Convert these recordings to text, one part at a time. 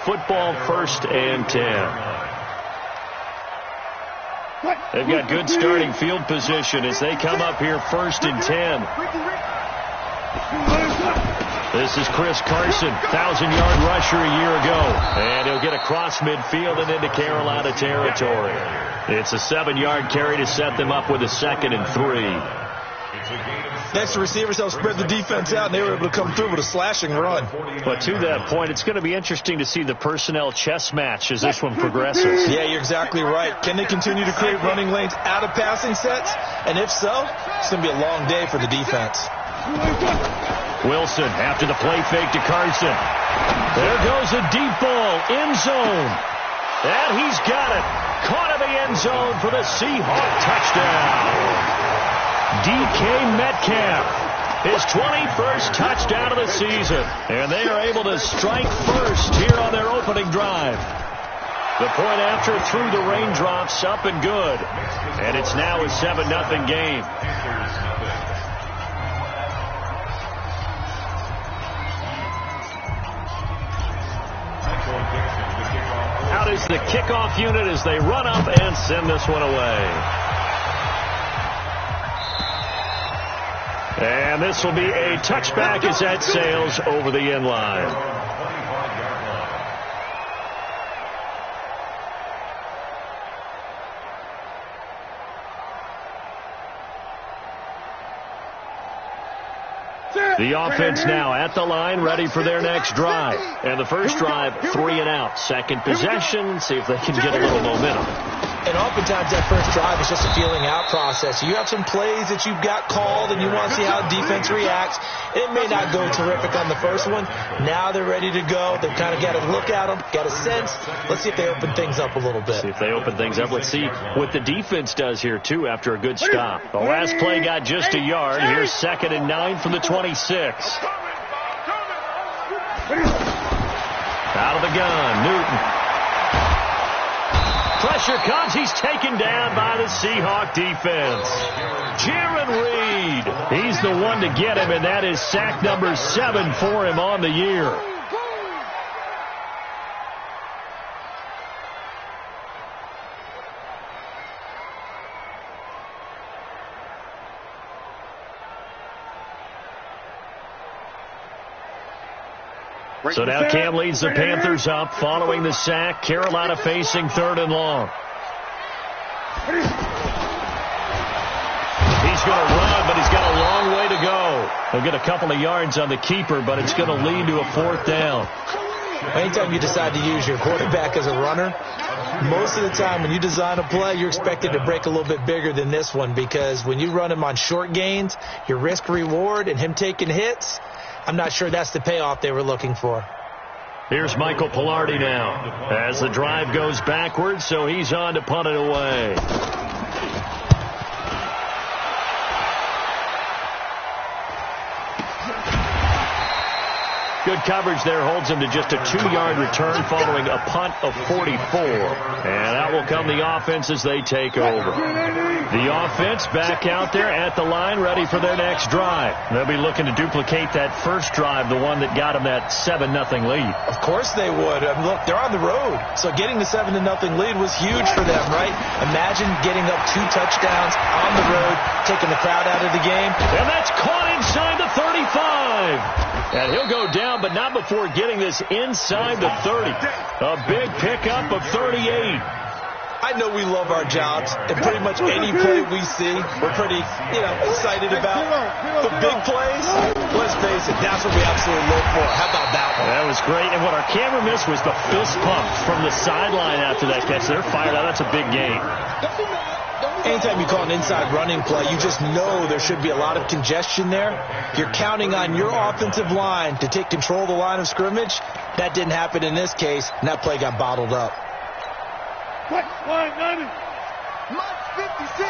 Football 1st and 10. They've got good starting field position as they come up here 1st and 10. This is Chris Carson, 1,000-yard rusher a year ago. And he'll get across midfield and into Carolina territory. It's a 7-yard carry to set them up with a 2nd and 3. Next, the receivers helped spread the defense out, and they were able to come through with a slashing run. But to that point, it's going to be interesting to see the personnel chess match as this one progresses. Yeah, you're exactly right. Can they continue to create running lanes out of passing sets? And if so, it's going to be a long day for the defense. Wilson after the play fake to Carson. There goes a deep ball, end zone. And he's got it. Caught in the end zone for the Seahawk touchdown. DK Metcalf, his 21st touchdown of the season. And they are able to strike first here on their opening drive. The point after through the raindrops, up and good. And it's now a 7-0 game. Out is the kickoff unit as they run up and send this one away. And this will be a touchback as that sails over the end line. The offense now at the line, ready for their next drive. And the first drive, 3 and out. Second possession, see if they can get a little momentum. And oftentimes that first drive is just a feeling out process. You have some plays that you've got called and you want to see how defense reacts. It may not go terrific on the first one. Now they're ready to go. They've kind of got to look at them, got a sense. Let's see if they open things up a little bit. See if they open things up. Let's see what the defense does here, too, after a good stop. The last play got just a yard. Here's 2nd and 9 from the 26. Out of the gun, Newton. Pressure comes. He's taken down by the Seahawk defense. Jaron Reed. He's the one to get him, and that is sack number 7 for him on the year. So now Cam leads the Panthers up following the sack. Carolina facing 3rd and long. He's going to run, but he's got a long way to go. He'll get a couple of yards on the keeper, but it's going to lead to a 4th down. Anytime you decide to use your quarterback as a runner, most of the time when you design a play, you're expected to break a little bit bigger than this one, because when you run him on short gains, your risk-reward and him taking hits, I'm not sure that's the payoff they were looking for. Here's Michael Pilardi now as the drive goes backwards, so he's on to punt it away. Good coverage there holds him to just a 2-yard return following a punt of 44. And out will come the offense as they take over. The offense back out there at the line, ready for their next drive. They'll be looking to duplicate that first drive, the one that got them that 7-0 lead. Of course they would. Look, they're on the road. So getting the 7-0 lead was huge for them, right? Imagine getting up 2 touchdowns on the road, taking the crowd out of the game. And that's caught inside the 35. And he'll go down, but not before getting this inside the 30. A big pickup of 38. I know we love our jobs, and pretty much any play we see, we're pretty, excited about. The big plays, let's face it, that's what we absolutely live for. How about that one? That was great, and what our camera missed was the fist pump from the sideline after that catch. They're fired out. That's a big game. Anytime you call an inside running play, you just know there should be a lot of congestion there. You're counting on your offensive line to take control of the line of scrimmage. That didn't happen in this case, and that play got bottled up. Line 90. Mike 56.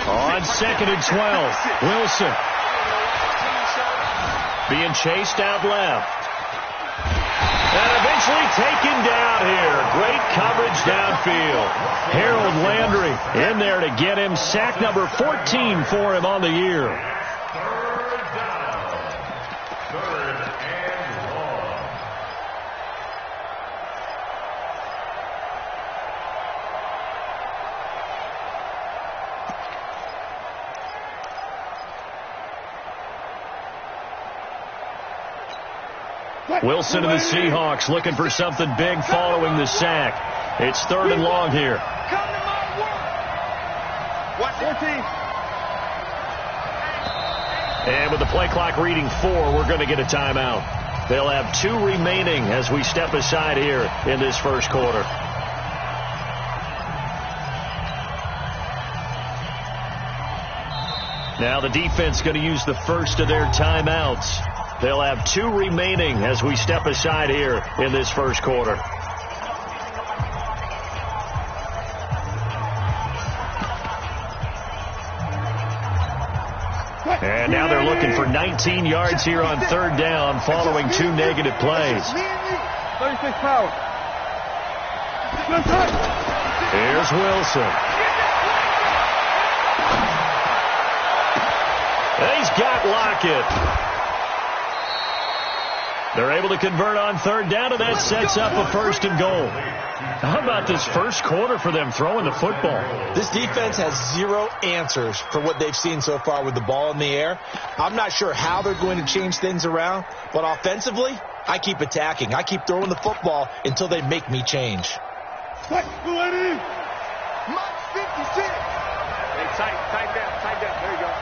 On 2nd and 12, Wilson being chased out left. And eventually taken down here. Great coverage downfield. Harold Landry in there to get him. Sack number 14 for him on the year. Wilson and the Seahawks looking for something big following the sack. It's 3rd and long here. And with the play clock reading 4, we're going to get a timeout. They'll have 2 remaining as we step aside here in this first quarter. Now the defense going to use the first of their timeouts. They'll have 2 remaining as we step aside here in this first quarter. And now they're looking for 19 yards here on 3rd down following 2 negative plays. 36 power. Here's Wilson. He's got Lockett. They're able to convert on 3rd down, and that sets up a 1st and goal. How about this first quarter for them throwing the football? This defense has 0 answers for what they've seen so far with the ball in the air. I'm not sure how they're going to change things around, but offensively, I keep attacking. I keep throwing the football until they make me change. Mike 56. Hey, tight down. There you go.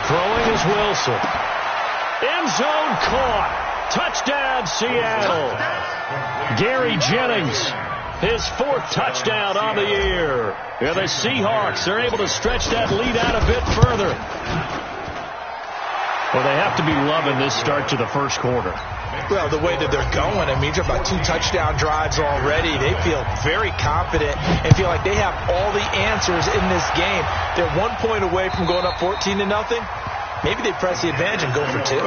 Throwing is Wilson. End zone caught. Touchdown, Seattle. Gary Jennings, his 4th touchdown on the year. And the Seahawks are able to stretch that lead out a bit further. Well, they have to be loving this start to the first quarter. Well, the way that they're going, I mean, you're about 2 touchdown drives already. They feel very confident and feel like they have all the answers in this game. They're 1 point away from going up 14-0. Maybe they press the advantage and go for 2.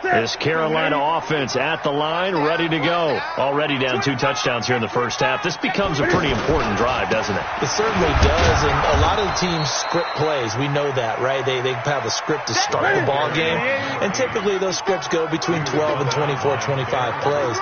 This Carolina offense at the line, ready to go. Already down 2 touchdowns here in the first half. This becomes a pretty important drive, doesn't it? It certainly does, and a lot of the teams script plays. We know that, right? They have a script to start the ball game, and typically those scripts go between 12 and 24, 25 plays.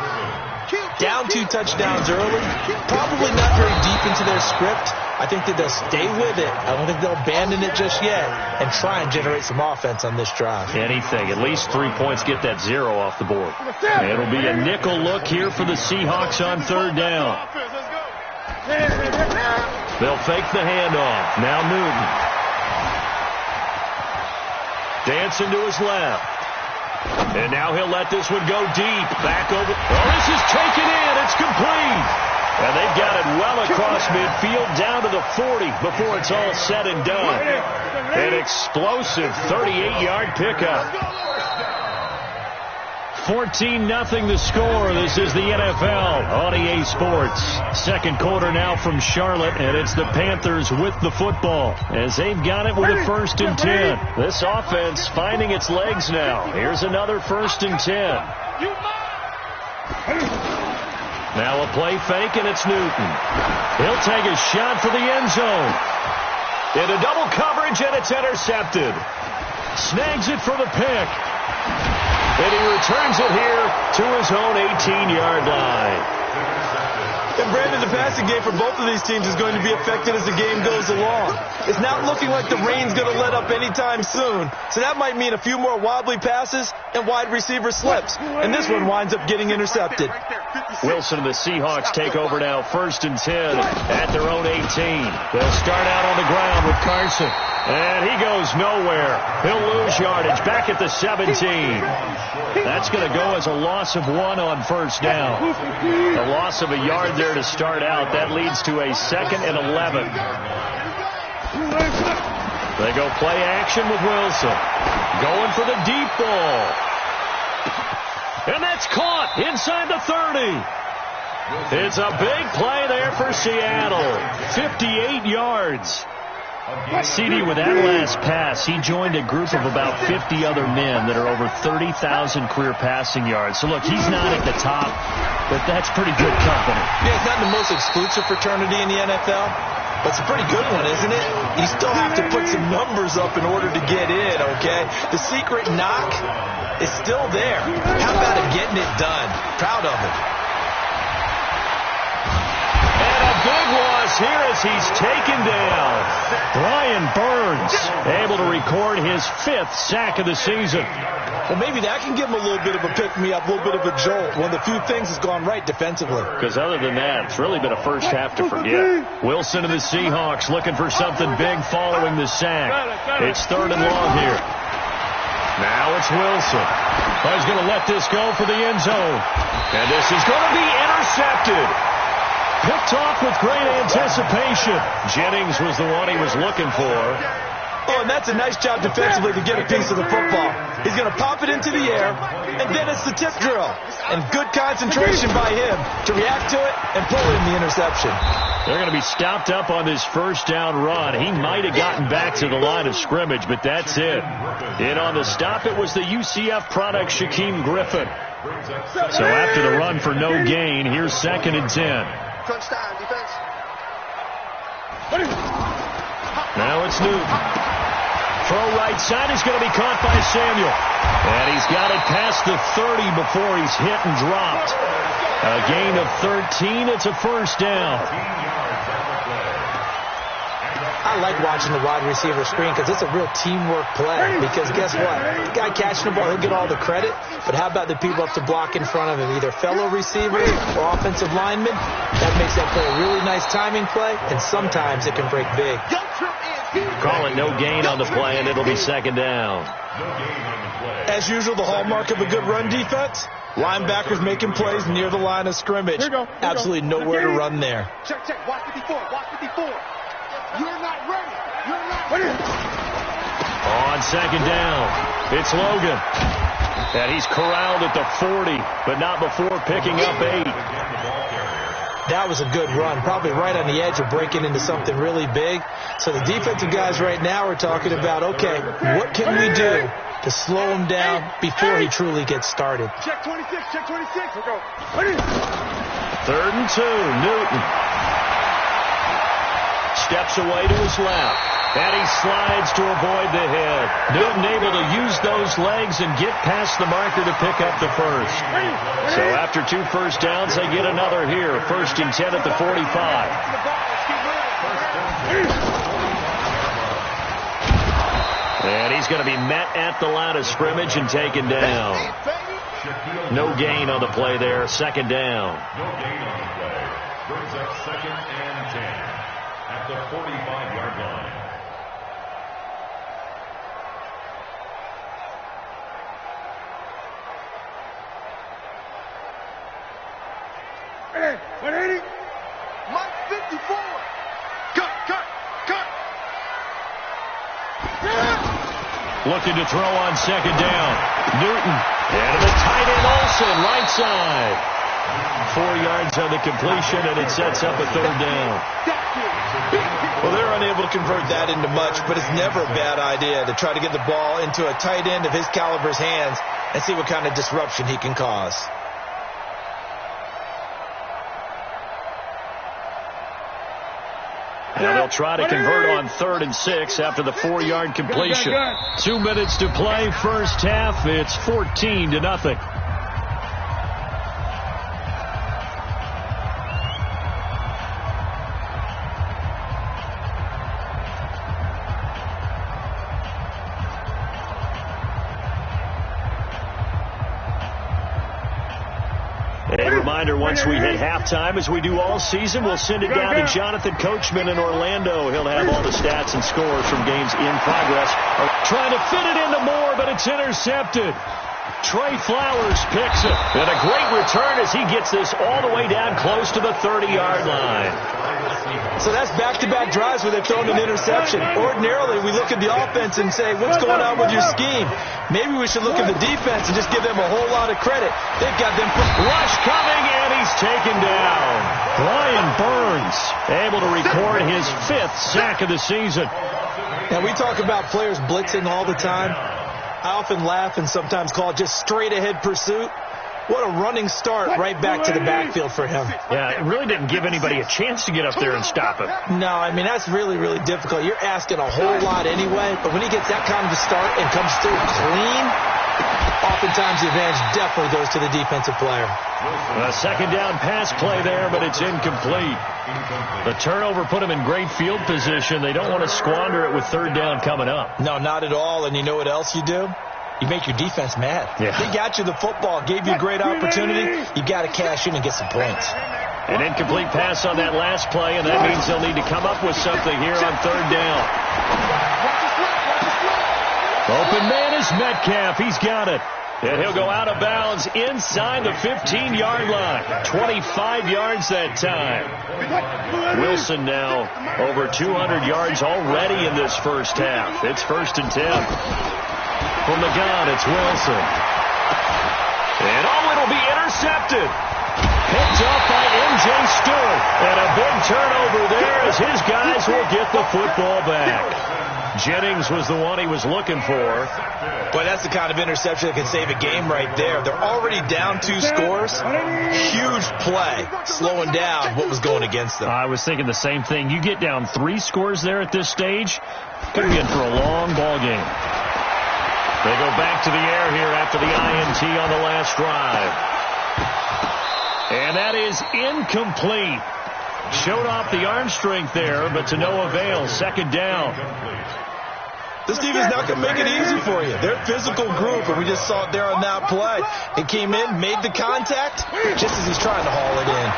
Down 2 touchdowns early, probably not very deep into their script. I think that they'll stay with it. I don't think they'll abandon it just yet and try and generate some offense on this drive. Anything. At least 3 points, get that 0 off the board. It'll be a nickel look here for the Seahawks on 3rd down. They'll fake the handoff. Now Newton. Dancing to his left. And now he'll let this one go deep. Back over. Oh, this is taken in. It's complete. And they've got it well across midfield down to the 40 before it's all said and done. An explosive 38-yard pickup. 14-0 the score. This is the NFL on EA Sports. Second quarter now from Charlotte, and it's the Panthers with the football as they've got it with a 1st and 10. This offense finding its legs now. Here's another 1st and 10. Now a play fake, and it's Newton. He'll take a shot for the end zone. Into double coverage, and it's intercepted. Snags it for the pick. And he returns it here to his own 18-yard line. And Brandon, the passing game for both of these teams is going to be affected as the game goes along. It's not looking like the rain's going to let up anytime soon. So that might mean a few more wobbly passes and wide receiver slips. And this one winds up getting intercepted. Wilson and the Seahawks take over now, 1st and 10 at their own 18. They'll start out on the ground with Carson. And he goes nowhere. He'll lose yardage back at the 17. That's going to go as a loss of 1 on 1st down. A loss of a yard there to start out. That leads to a 2nd and 11. They go play action with Wilson. Going for the deep ball. And that's caught inside the 30. It's a big play there for Seattle. 58 yards. CD, with that last pass, he joined a group of about 50 other men that are over 30,000 career passing yards. So, look, he's not at the top, but that's pretty good company. Yeah, it's not the most exclusive fraternity in the NFL, That's a pretty good one, isn't it? You still have to put some numbers up in order to get in, okay? The secret knock is still there. How about him getting it done? Proud of him. And a big loss here as he's taken down. Brian Burns able to record his 5th sack of the season. Well, maybe that can give him a little bit of a pick-me-up, a little bit of a jolt. One of the few things that's gone right defensively. Because other than that, it's really been a first half to forget. Wilson and the Seahawks looking for something big following the sack. It's 3rd and long here. Now it's Wilson. Oh, he's going to let this go for the end zone. And this is going to be intercepted. Picked off with great anticipation. Jennings was the one he was looking for. Oh, and that's a nice job defensively to get a piece of the football. He's going to pop it into the air, and then it's the tip drill. And good concentration by him to react to it and pull in the interception. They're going to be stopped up on this first down run. He might have gotten back to the line of scrimmage, but that's it. In on the stop, it was the UCF product, Shaquem Griffin. So after the run for no gain, here's 2nd and 10. Crunch time, defense. Now it's Newton. Throw right side is going to be caught by Samuel. And he's got it past the 30 before he's hit and dropped. A gain of 13. It's a first down. I like watching the wide receiver screen because it's a real teamwork play. Because guess what? The guy catching the ball, he'll get all the credit. But how about the people up to block in front of him? Either fellow receivers or offensive linemen. That makes that play a really nice timing play. And sometimes it can break big. Call it no gain on the play, and it'll be 2nd down. As usual, the hallmark of a good run defense, linebackers making plays near the line of scrimmage. Absolutely nowhere to run there. Check, check. Watch 54. Watch 54. You're not ready. You're not ready. On 2nd down, it's Logan. And he's corralled at the 40, but not before picking up 8. That was a good run, probably right on the edge of breaking into something really big. So the defensive guys right now are talking about, okay, what can we do to slow him down before he truly gets started? Check 26, check 26. We'll go. 3rd and 2, Newton. Steps away to his left. And he slides to avoid the hit. Newton able to use those legs and get past the marker to pick up the first. So after 2 first downs, they get another here. 1st and 10 at the 45. And he's going to be met at the line of scrimmage and taken down. No gain on the play there. 2nd down. No gain on the play. Brings up 2nd and 10 at the 45-yard line. Hey, 180. Mike 54. Cut, cut, cut. Looking to throw on 2nd down. Newton. And the tight end Olsen, right side. 4 yards on the completion, and it sets up a 3rd down. Well, they're unable to convert that into much, but it's never a bad idea to try to get the ball into a tight end of his caliber's hands and see what kind of disruption he can cause. Now they'll try to convert on 3rd and 6 after the 4-yard completion. 2 minutes to play, first half. It's 14-0. A reminder, once we hit halftime, as we do all season, we'll send it down to Jonathan Coachman in Orlando. He'll have all the stats and scores from games in progress. Trying to fit it into Moore, but it's intercepted. Trey Flowers picks it. And a great return as he gets this all the way down close to the 30-yard line. So that's back-to-back drives where they've thrown an interception. Ordinarily, we look at the offense and say, what's going on with your scheme? Maybe we should look at the defense and just give them a whole lot of credit. They've got them. Rush coming, and he's taken down. Brian Burns able to record his 5th sack of the season. Now, we talk about players blitzing all the time. I often laugh and sometimes call it just straight-ahead pursuit. What a running start right back to the backfield for him. Yeah, it really didn't give anybody a chance to get up there and stop him. No, I mean, that's really, really difficult. You're asking a whole lot anyway, but when he gets that kind of a start and comes through clean, oftentimes the advantage definitely goes to the defensive player. A second down pass play there, but it's incomplete. The turnover put him in great field position. They don't want to squander it with third down coming up. No, not at all. And you know what else you do? You make your defense mad. Yeah. They got you the football, gave you a great opportunity. You got to cash in and get some points. An incomplete pass on that last play, and that means they'll need to come up with something here on third down. Open man is Metcalf. He's got it. And he'll go out of bounds inside the 15-yard line. 25 yards that time. Wilson now over 200 yards already in this first half. It's 1st and 10. From the gun, it's Wilson. And it'll be intercepted. Picked up by M.J. Stewart. And a big turnover there as his guys will get the football back. Jennings was the one he was looking for. Boy, that's the kind of interception that can save a game right there. They're already down 2 scores. Huge play, slowing down what was going against them. I was thinking the same thing. You get down 3 scores there at this stage, could be in for a long ball game. They go back to the air here after the INT on the last drive. And that is incomplete. Showed off the arm strength there, but to no avail. Second down. This defense not going to make it easy for you. They're a physical group, and we just saw it there on that play. He came in, made the contact, just as he's trying to haul it in.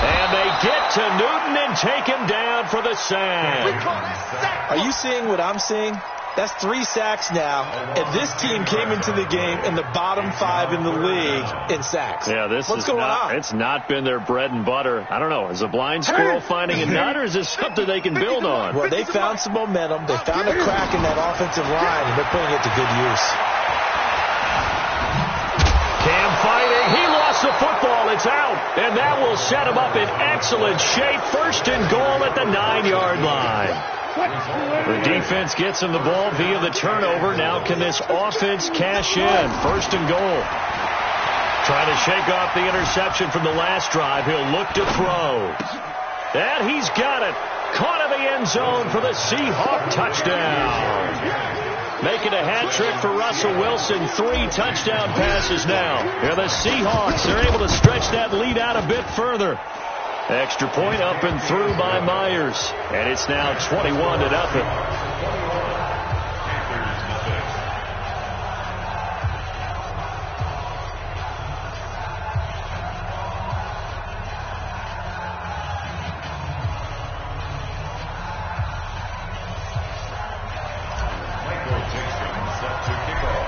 And they get to Newton and take him down for the sack. Are you seeing what I'm seeing? That's 3 sacks now, and this team came into the game in the bottom 5 in the league in sacks. Yeah, What's going on? It's not been their bread and butter. I don't know. Is a blind squirrel finding a nut, or is this something they can build on? Well, they found some momentum. They found a crack in that offensive line, and they're putting it to good use. Cam fighting. He lost the football. It's out, and that will set him up in excellent shape. 1st and goal at the 9-yard line. The defense gets him the ball via the turnover. Now can this offense cash in? 1st and goal. Trying to shake off the interception from the last drive. He'll look to throw. And he's got it. Caught in the end zone for the Seahawk touchdown. Making a hat trick for Russell Wilson. 3 touchdown passes now. And the Seahawks are able to stretch that lead out a bit further. Extra point up and through by Myers. And it's now 21-0.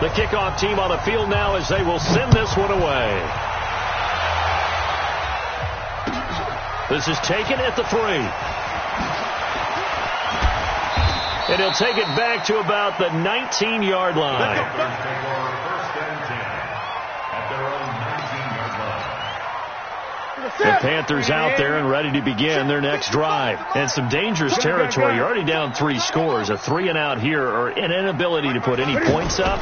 The kickoff team on the field now as they will send this one away. This is taken at the 3. And he'll take it back to about the 19-yard line. The Panthers out there and ready to begin their next drive. And some dangerous territory. You're already down 3 scores. A 3-and-out here or an inability to put any points up.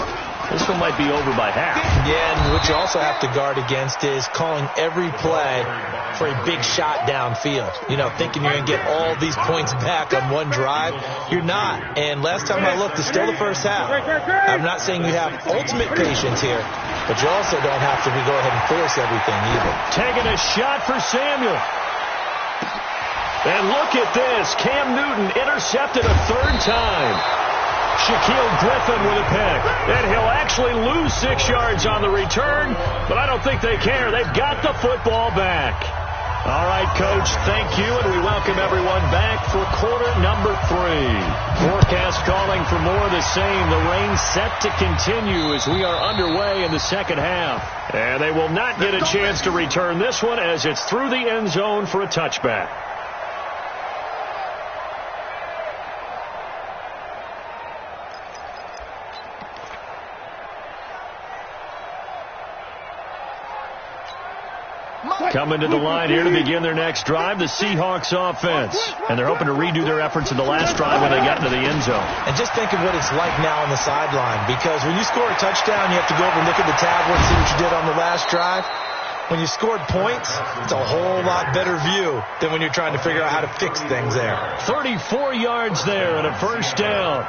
This one might be over by half. Yeah, and what you also have to guard against is calling every play for a big shot downfield. You know, thinking you're going to get all these points back on one drive. You're not. And last time I looked, it's still the first half. I'm not saying you have ultimate patience here, but you also don't have to go ahead and force everything either. Taking a shot for Samuel. And look at this. Cam Newton intercepted a 3rd time. Shaquille Griffin with a pick. And he'll actually lose 6 yards on the return, but I don't think they care. They've got the football back. All right, Coach, thank you, and we welcome everyone back for quarter number 3. Forecast calling for more of the same. The rain set to continue as we are underway in the second half. And they will not get a chance to return this one as it's through the end zone for a touchback. Coming to the line here to begin their next drive, the Seahawks offense. And they're hoping to redo their efforts in the last drive when they got into the end zone. And just think of what it's like now on the sideline, because when you score a touchdown, you have to go over and look at the tablet and see what you did on the last drive. When you scored points, it's a whole lot better view than when you're trying to figure out how to fix things there. 34 yards there and a first down.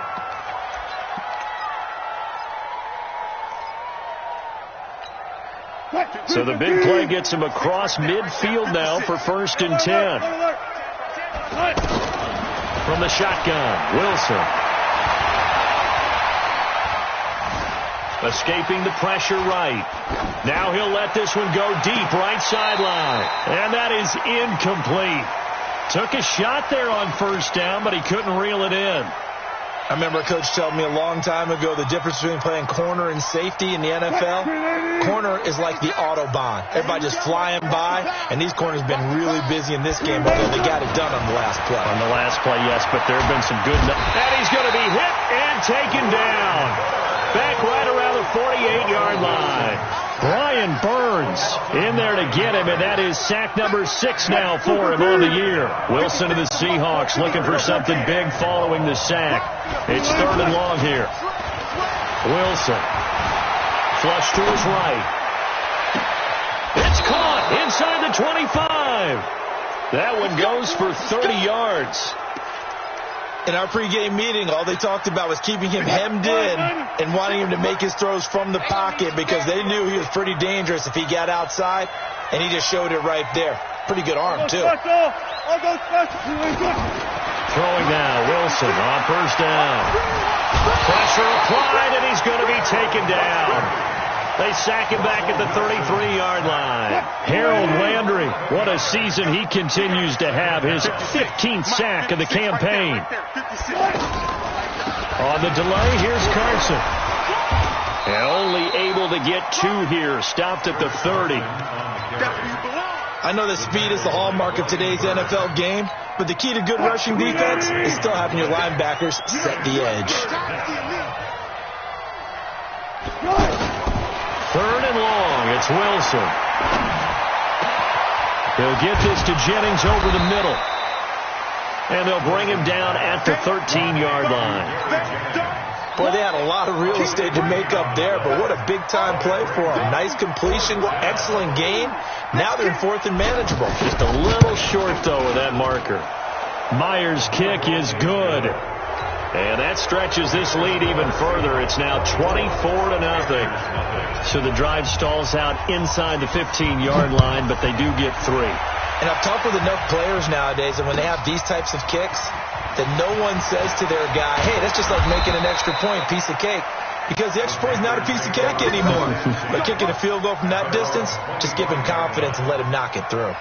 So the big play gets him across midfield now for 1st and 10. From the shotgun, Wilson. Escaping the pressure right. Now he'll let this one go deep right sideline. And that is incomplete. Took a shot there on 1st down, but he couldn't reel it in. I remember a coach telling me a long time ago the difference between playing corner and safety in the NFL. Corner is like the Autobahn. Everybody just flying by, and these corners have been really busy in this game, although they got it done on the last play. On the last play, yes, but there have been some good... And he's going to be hit and taken down. Back right around the 48-yard line. Brian Burns in there to get him, and that is sack number 6 now for him on the year. Wilson to the Seahawks looking for something big following the sack. It's 3rd and long here. Wilson. Flush to his right. It's caught inside the 25. That one goes for 30 yards. In our pregame meeting, all they talked about was keeping him hemmed in and wanting him to make his throws from the pocket because they knew he was pretty dangerous if he got outside, and he just showed it right there. Pretty good arm, too. Throwing now, Wilson on 1st down. Pressure applied, and he's going to be taken down. They sack him back at the 33-yard line. Harold Landry, what a season he continues to have. His 15th sack of the campaign. On the delay, here's Carson. And only able to get 2 here. Stopped at the 30. I know that speed is the hallmark of today's NFL game, but the key to good rushing defense is still having your linebackers set the edge. 3rd and long. It's Wilson. They'll get this to Jennings over the middle. And they'll bring him down at the 13-yard line. Boy, they had a lot of real estate to make up there, but what a big-time play for them. Nice completion, excellent gain. Now they're in 4th and manageable. Just a little short, though, of that marker. Myers' kick is good. And that stretches this lead even further. It's now 24-0. So the drive stalls out inside the 15-yard line, but they do get 3. And I've talked with enough players nowadays, and when they have these types of kicks, that no one says to their guy, hey, that's just like making an extra point, piece of cake. Because the extra point is not a piece of cake anymore. But kicking a field goal from that distance, just give him confidence and let him knock it through.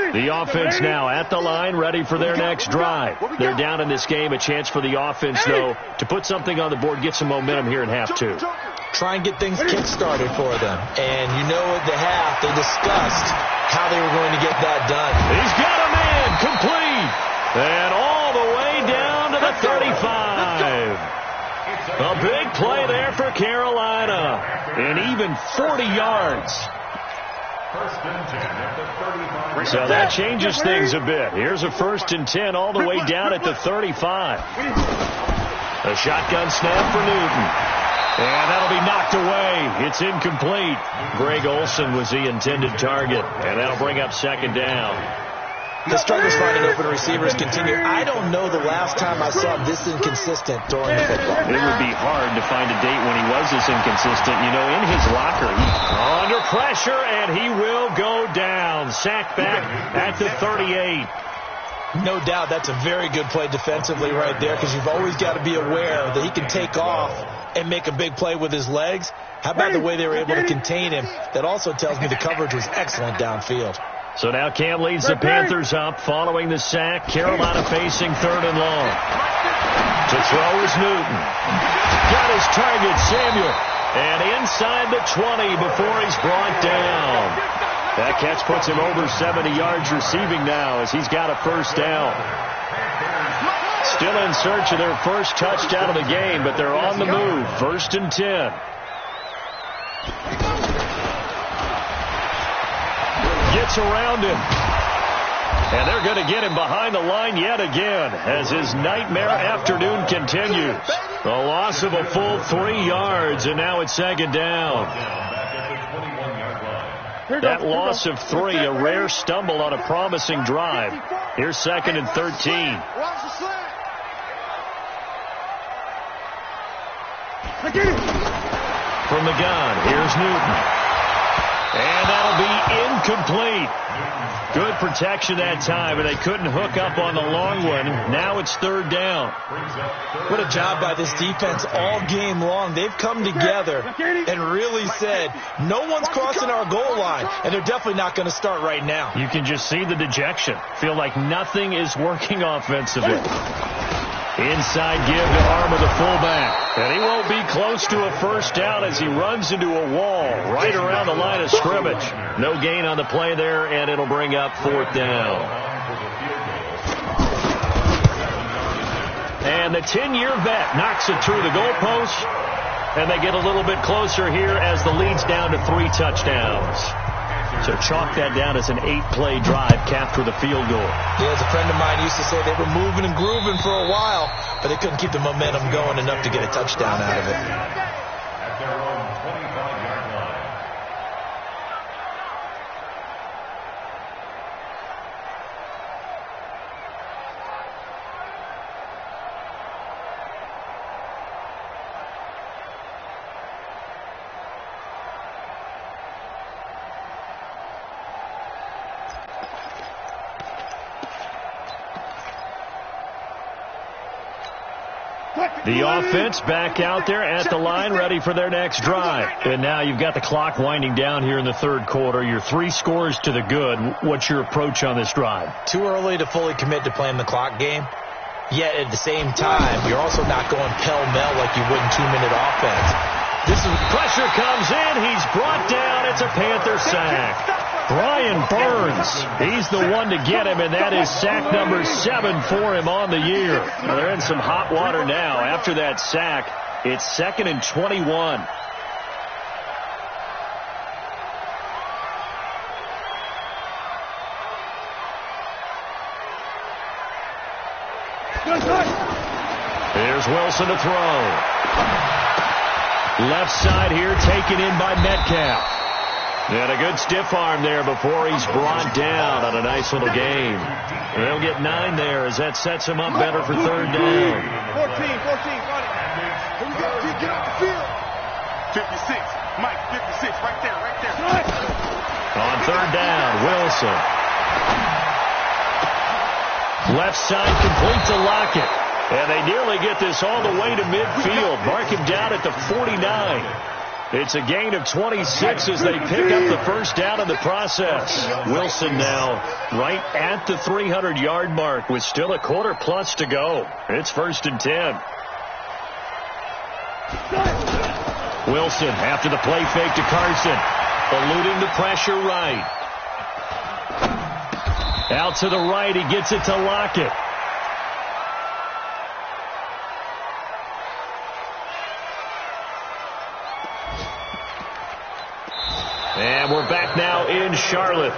The offense now at the line, ready for their next drive. They're down in this game. A chance for the offense, though, to put something on the board, get some momentum here in half 2. Try and get things kick-started for them. And you know at the half, they discussed how they were going to get that done. He's got a man complete. And all the way down to the 35. A big play there for Carolina. And even 40 yards. So that changes things a bit. Here's a 1st and 10 all the way down at the 35. A shotgun snap for Newton. And that'll be knocked away. It's incomplete. Greg Olsen was the intended target. And that'll bring up 2nd down. The struggles finding open receivers continue. I don't know the last time I saw him this inconsistent throwing the football. It would be hard to find a date when he was this inconsistent. You know, in his locker, under pressure, and he will go down. Sacked back at the 38. No doubt that's a very good play defensively right there, because you've always got to be aware that he can take off and make a big play with his legs. How about the way they were able to contain him? That also tells me the coverage was excellent downfield. So now Cam leads the Panthers up following the sack. Carolina facing 3rd and long. To throw is Newton. Got his target, Samuel. And inside the 20 before he's brought down. That catch puts him over 70 yards receiving now as he's got a first down. Still in search of their first touchdown of the game, but they're on the move. 1st and 10. Gets around him. And they're going to get him behind the line yet again as his nightmare afternoon continues. A loss of a full 3 yards, and now it's 2nd down. That loss of 3, a rare stumble on a promising drive. Here's 2nd and 13. From the gun, here's Newton. And that'll be incomplete. Good protection that time, and they couldn't hook up on the long one. Now it's 3rd down. What a job by this defense all game long. They've come together and really said, no one's crossing our goal line, and they're definitely not going to start right now. You can just see the dejection. Feel like nothing is working offensively. Inside give to arm of the fullback. And he won't be close to a first down as he runs into a wall right around the line of scrimmage. No gain on the play there, and it'll bring up 4th down. And the 10-year vet knocks it through the goalpost, and they get a little bit closer here as the lead's down to 3 touchdowns. So chalk that down as an 8-play drive capped with a field goal. Yeah, as a friend of mine used to say, they were moving and grooving for a while, but they couldn't keep the momentum going enough to get a touchdown out of it. At their own 25-yard line. The offense back out there at the line, ready for their next drive. And now you've got the clock winding down here in the 3rd quarter. You're 3 scores to the good. What's your approach on this drive? Too early to fully commit to playing the clock game. Yet at the same time, you're also not going pell-mell like you would in 2-minute offense. Pressure comes in. He's brought down. It's a Panther sack. Brian Burns, he's the one to get him, and that is sack number 7 for him on the year. Well, they're in some hot water now. After that sack, it's 2nd and 21. Here's Wilson to throw. Left side here taken in by Metcalf. And a good stiff arm there before he's brought down on a nice little game. They'll get 9 there as that sets him up better for 3rd down. 14, run it. Here we go, get off the field. 56, Mike, 56, right there. On 3rd down, Wilson. Left side complete to Lockett. And they nearly get this all the way to midfield. Mark him down at the 49. It's a gain of 26 as they pick up the first down in the process. Wilson now right at the 300-yard mark with still a quarter plus to go. It's 1st and 10. Wilson after the play fake to Carson. Eluding the pressure right. Out to the right. He gets it to Lockett. And we're back now in Charlotte.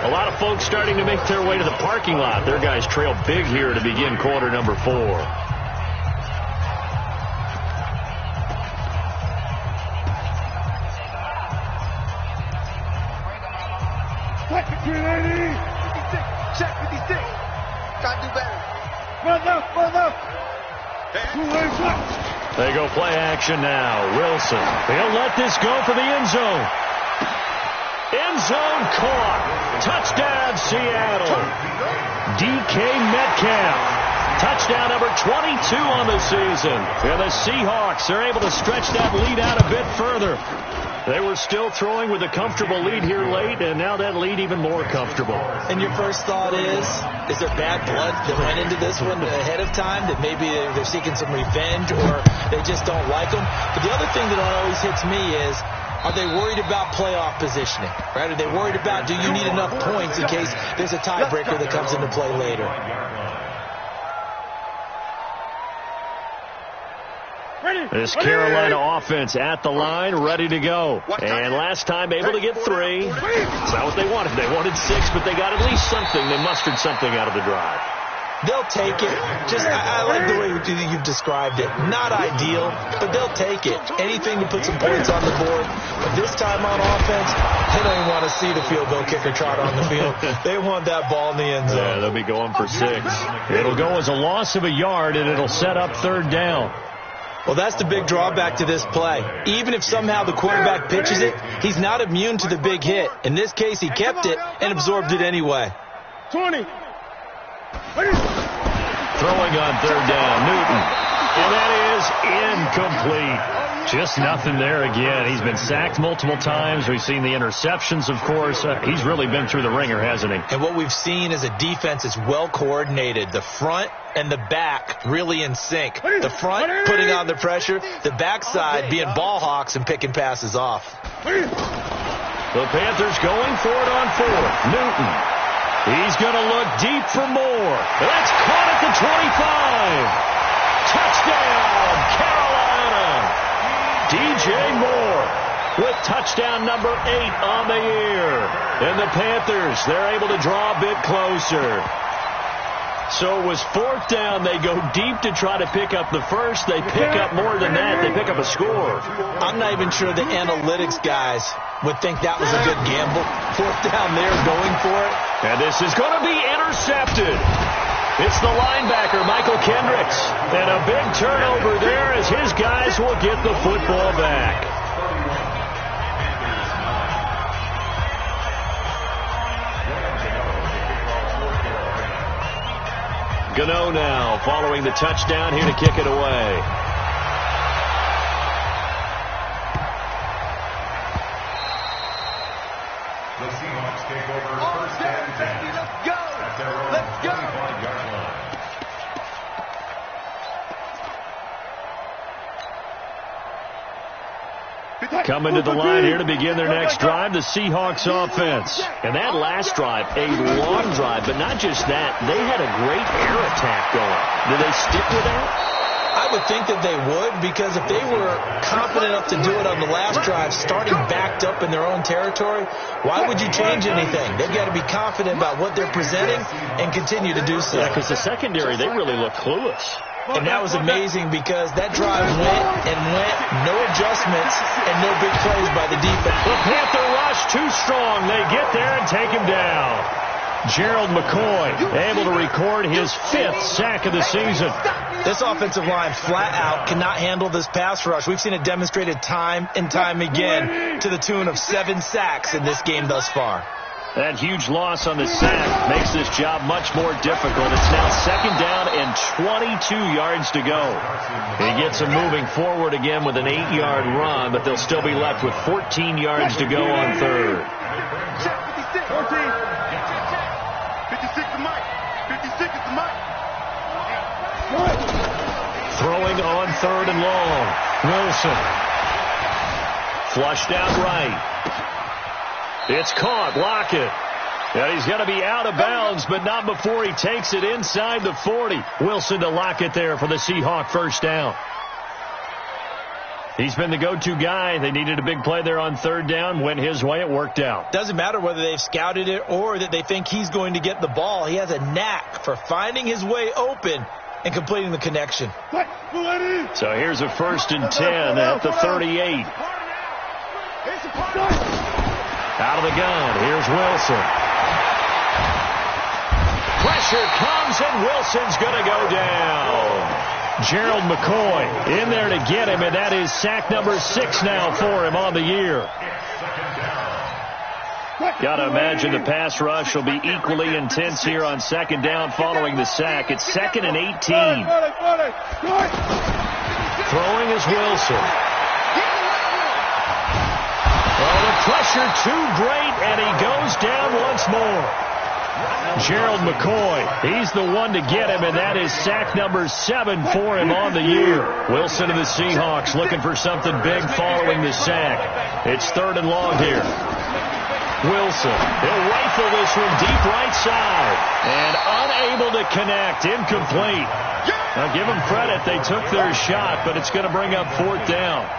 A lot of folks starting to make their way to the parking lot. Their guys trail big here to begin quarter number 4. Check 56. Gotta do better. Run left. They go play action now. Wilson. He'll let this go for the end zone. End zone caught. Touchdown, Seattle. DK Metcalf. Touchdown number 22 on the season. And the Seahawks are able to stretch that lead out a bit further. They were still throwing with a comfortable lead here late, and now that lead even more comfortable. And your first thought is there bad blood that went into this one ahead of time, that maybe they're seeking some revenge or they just don't like them? But the other thing that always hits me is, are they worried about playoff positioning? Right? Are they worried about, do you need enough points in case there's a tiebreaker that comes into play later? This Carolina offense at the line, ready to go. And last time able to get 3. It's not what they wanted. They wanted 6, but they got at least something. They mustered something out of the drive. They'll take it. I like the way you've described it. Not ideal, but they'll take it. Anything to put some points on the board. But this time on offense, they don't even want to see the field goal kicker trot on the field. They want that ball in the end zone. Yeah, they'll be going for 6. It'll go as a loss of a yard, and it'll set up 3rd down. Well, that's the big drawback to this play. Even if somehow the quarterback pitches it, he's not immune to the big hit. In this case, he kept it and absorbed it anyway. 20. Throwing on 3rd down, Newton. And that is incomplete. Just nothing there again. He's been sacked multiple times. We've seen the interceptions, of course. He's really been through the ringer, hasn't he? And what we've seen is a defense is well coordinated. The front and the back really in sync. The front putting on the pressure, the backside being ball hawks and picking passes off. The Panthers going for it on 4th. Newton. He's going to look deep for more. That's caught at the 25. Touchdown, Carolina. DJ Moore with touchdown number 8 on the year. And the Panthers, they're able to draw a bit closer. So it was 4th down. They go deep to try to pick up the first. They pick up more than that. They pick up a score. I'm not even sure the analytics guys would think that was a good gamble. 4th down there, going for it. And this is going to be intercepted. It's the linebacker, Michael Kendricks. And a big turnover there as his guys will get the football back. Gano now following the touchdown here to kick it away. The Seahawks take over 1st and 10. Let's go. At their own 25-yard line. Coming to the line here to begin their next drive, the Seahawks offense. And that last drive, a long drive, but not just that. They had a great air attack going. Did they stick with that? I would think that they would, because if they were confident enough to do it on the last drive, starting backed up in their own territory, why would you change anything? They've got to be confident about what they're presenting and continue to do so. Yeah, because the secondary, they really look clueless. And that was amazing because that drive went and went, no adjustments and no big plays by the defense. The Panther rush too strong. They get there and take him down. Gerald McCoy able to record his 5th sack of the season. This offensive line flat out cannot handle this pass rush. We've seen it demonstrated time and time again to the tune of 7 sacks in this game thus far. That huge loss on the sack makes this job much more difficult. It's now 2nd down and 22 yards to go. He gets them moving forward again with an 8-yard run, but they'll still be left with 14 yards to go on 3rd. 14. 56 to Mike. 56 is to Mike. Throwing on 3rd and long. Wilson. Flushed out right. It's caught. Lockett. And he's going to be out of bounds, but not before he takes it inside the 40. Wilson to Lockett there for the Seahawk 1st down. He's been the go-to guy. They needed a big play there on 3rd down. Went his way. It worked out. Doesn't matter whether they've scouted it or that they think he's going to get the ball. He has a knack for finding his way open and completing the connection. So here's a 1st and 10 at the 38. Out of the gun. Here's Wilson. Pressure comes, and Wilson's going to go down. Gerald McCoy in there to get him, and that is sack number 6 now for him on the year. Got to imagine the pass rush will be equally intense here on 2nd down following the sack. It's 2nd and 18. Throwing is Wilson. Pressure too great, and he goes down once more. Gerald McCoy, he's the one to get him, and that is sack number 7 for him on the year. Wilson of the Seahawks looking for something big following the sack. It's 3rd and long here. Wilson, he'll rifle this one deep right side, and unable to connect, incomplete. Now give them credit, they took their shot, but it's going to bring up 4th down.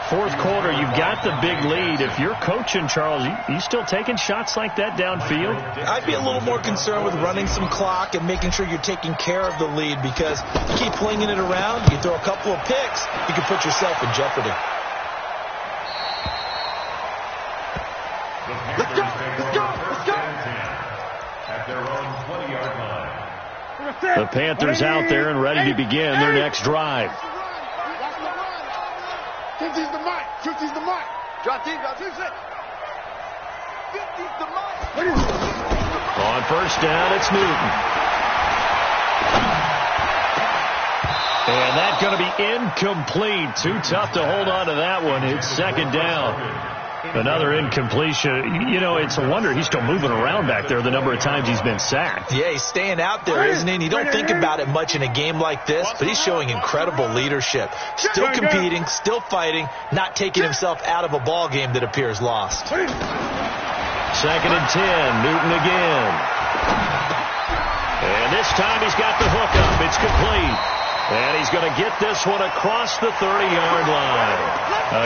4th quarter, you've got the big lead. If you're coaching, Charles, you still taking shots like that downfield? I'd be a little more concerned with running some clock and making sure you're taking care of the lead, because you keep flinging it around, you throw a couple of picks, you can put yourself in jeopardy. Let's go. At their own 20-yard line. The Panthers out there and ready to begin their next drive. 50's the mic. 50's the mic. Drop deep. 50's the mic. On 1st down, it's Newton. And that's going to be incomplete. Too tough to hold on to that one. It's 2nd down. Another incompletion. You know, it's a wonder he's still moving around back there the number of times he's been sacked. Yeah, he's staying out there, isn't he? And you don't think about it much in a game like this, but he's showing incredible leadership. Still competing, still fighting, not taking himself out of a ball game that appears lost. 2nd and 10, Newton again. And this time he's got the hook up. It's complete. And he's going to get this one across the 30-yard line.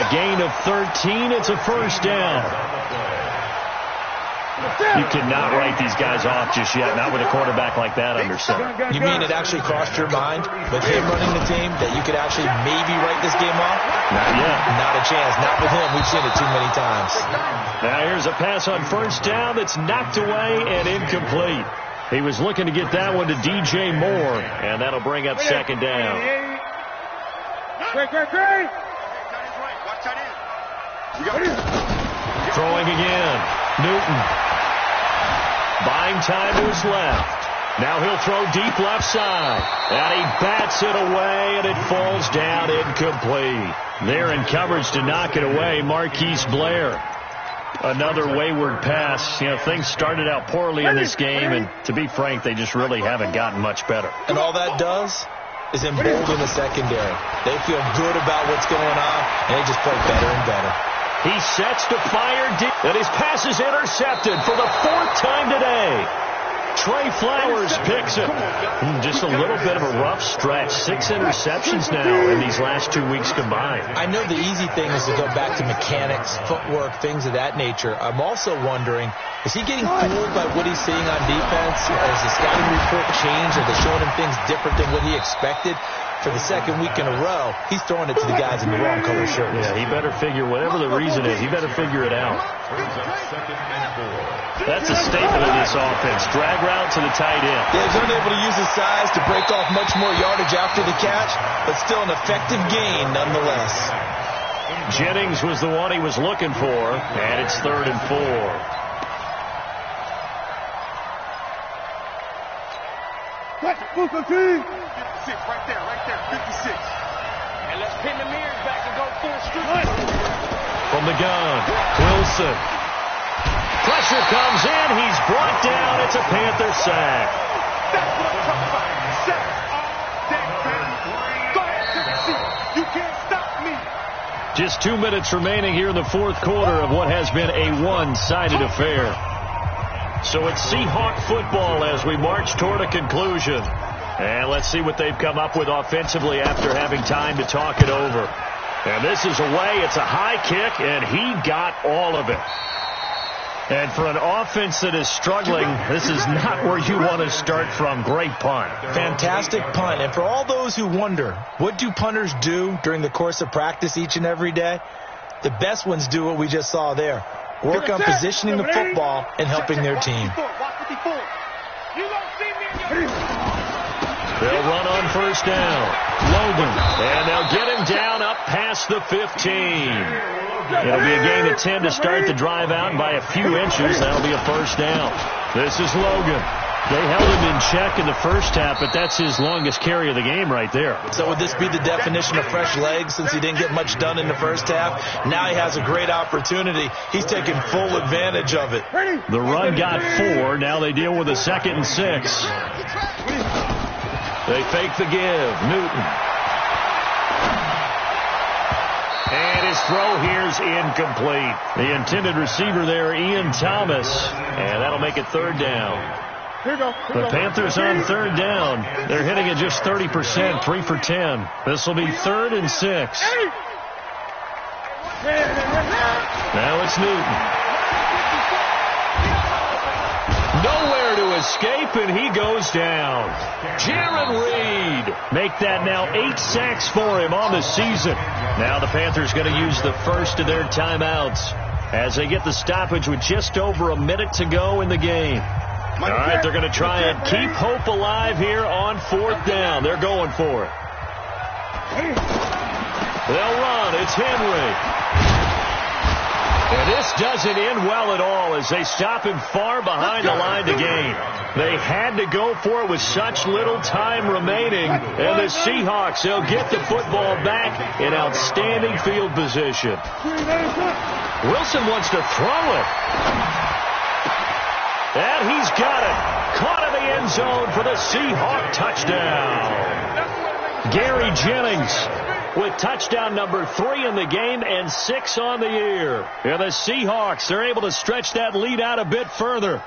A gain of 13. It's a 1st down. You cannot write these guys off just yet, not with a quarterback like that under center. You mean it actually crossed your mind with him running the team that you could actually maybe write this game off? Not yet. Not a chance. Not with him. We've seen it too many times. Now here's a pass on 1st down that's knocked away and incomplete. He was looking to get that one to DJ Moore, and that'll bring up 2nd down. Throwing again. Newton. Buying time to his left. Now he'll throw deep left side. And he bats it away, and it falls down incomplete. There in coverage to knock it away, Marquise Blair. Another wayward pass. You know, things started out poorly in this game, and to be frank, they just really haven't gotten much better. And all that does is embolden the secondary. They feel good about what's going on, and they just play better and better. He sets to fire deep, and his pass is intercepted for the 4th time today. Trey Flowers picks it. Just a little bit of a rough stretch. 6 interceptions now in these last 2 weeks combined. I know the easy thing is to go back to mechanics, footwork, things of that nature. I'm also wondering, is he getting fooled by what he's seeing on defense? Has the scouting report changed? Are they showing him things different than what he expected? For the 2nd week in a row, he's throwing it to the guys in the wrong color shirts. Yeah, he better figure, whatever the reason is, he better figure it out. That's a statement of this offense. Drag route to the tight end. Yeah, he's unable to use his size to break off much more yardage after the catch, but still an effective gain nonetheless. Jennings was the one he was looking for, and it's 3rd and 4. Right there, 56. And let's pin the mirrors back and go full street. From the gun, Wilson. Pressure comes in. He's brought down. It's a Panther sack. That's what I'm talking about. Sacks all day, baby. Go ahead, take a seat. You can't stop me. Just 2 minutes remaining here in the 4th quarter of what has been a one-sided affair. So it's Seahawk football as we march toward a conclusion. And let's see what they've come up with offensively after having time to talk it over. And this is away. It's a high kick, and he got all of it. And for an offense that is struggling, this is not where you want to start from. Great punt. Fantastic punt. And for all those who wonder, what do punters do during the course of practice each and every day? The best ones do what we just saw there. Work on positioning the football and helping their team. They'll run on 1st down. Logan. And they'll get him down up past the 15. It'll be a gain of 10 to start the drive out, and by a few inches, that'll be a 1st down. This is Logan. They held him in check in the first half, but that's his longest carry of the game right there. So would this be the definition of fresh legs since he didn't get much done in the first half? Now he has a great opportunity. He's taking full advantage of it. The run got 4. Now they deal with a 2nd and 6. They fake the give. Newton. And his throw here's incomplete. The intended receiver there, Ian Thomas. And that'll make it 3rd down. The Panthers on 3rd down. They're hitting at just 30%, 3 for 10. This will be 3rd and 6. Now it's Newton. Nowhere to escape, and he goes down. Jaron Reed. Make that now 8 sacks for him on the season. Now the Panthers going to use the first of their timeouts as they get the stoppage with just over a minute to go in the game. All right, they're going to try and keep hope alive here on 4th down. They're going for it. They'll run. It's Henry. And this doesn't end well at all as they stop him far behind the line to gain. They had to go for it with such little time remaining. And the Seahawks, they'll get the football back in outstanding field position. Wilson wants to throw it. And he's got it. Caught in the end zone for the Seahawk touchdown. Gary Jennings with touchdown number 3 in the game and 6 on the year. And the Seahawks, they're able to stretch that lead out a bit further.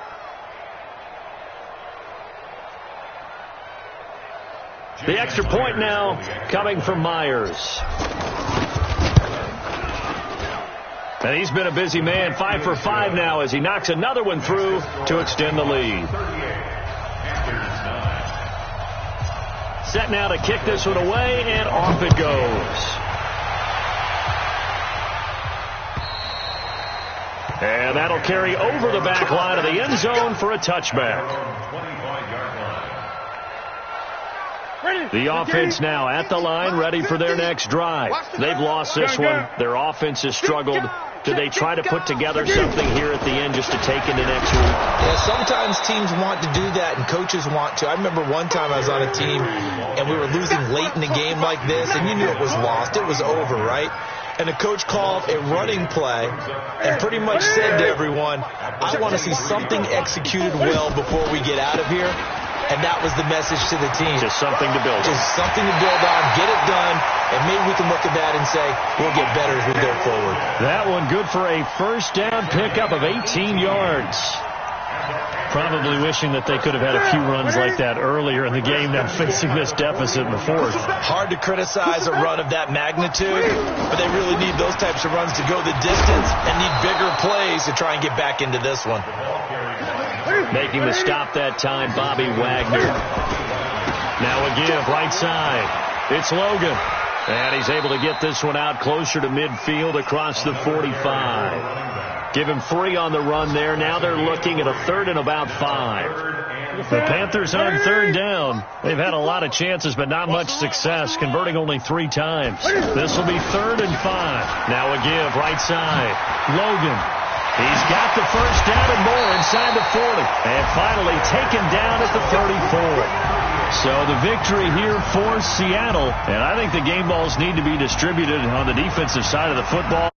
The extra point now coming from Myers. And he's been a busy man, 5 for 5 now as he knocks another one through to extend the lead. Set now to kick this one away, and off it goes. And that'll carry over the back line of the end zone for a touchback. The offense now at the line, ready for their next drive. They've lost this one. Their offense has struggled. Do they try to put together something here at the end just to take into next week? Yeah, sometimes teams want to do that and coaches want to. I remember one time I was on a team and we were losing late in the game like this, and you knew it was lost. It was over, right? And the coach called a running play and pretty much said to everyone, I want to see something executed well before we get out of here. And that was the message to the team. Just something to build on. Just something to build on, get it done, and maybe we can look at that and say, we'll get better as we go forward. That one good for a first down pickup of 18 yards. Probably wishing that they could have had a few runs like that earlier in the game than facing this deficit in the 4th. Hard to criticize a run of that magnitude, but they really need those types of runs to go the distance and need bigger plays to try and get back into this one. Making the stop that time, Bobby Wagner. Now a give, right side. It's Logan. And he's able to get this one out closer to midfield across the 45. Give him 3 on the run there. Now they're looking at a 3rd and about 5. The Panthers on 3rd down. They've had a lot of chances, but not much success, converting only 3 times. This will be 3rd and 5. Now a give, right side. Logan. He's got the first down and more inside the 40. And finally taken down at the 34. So the victory here for Seattle. And I think the game balls need to be distributed on the defensive side of the football.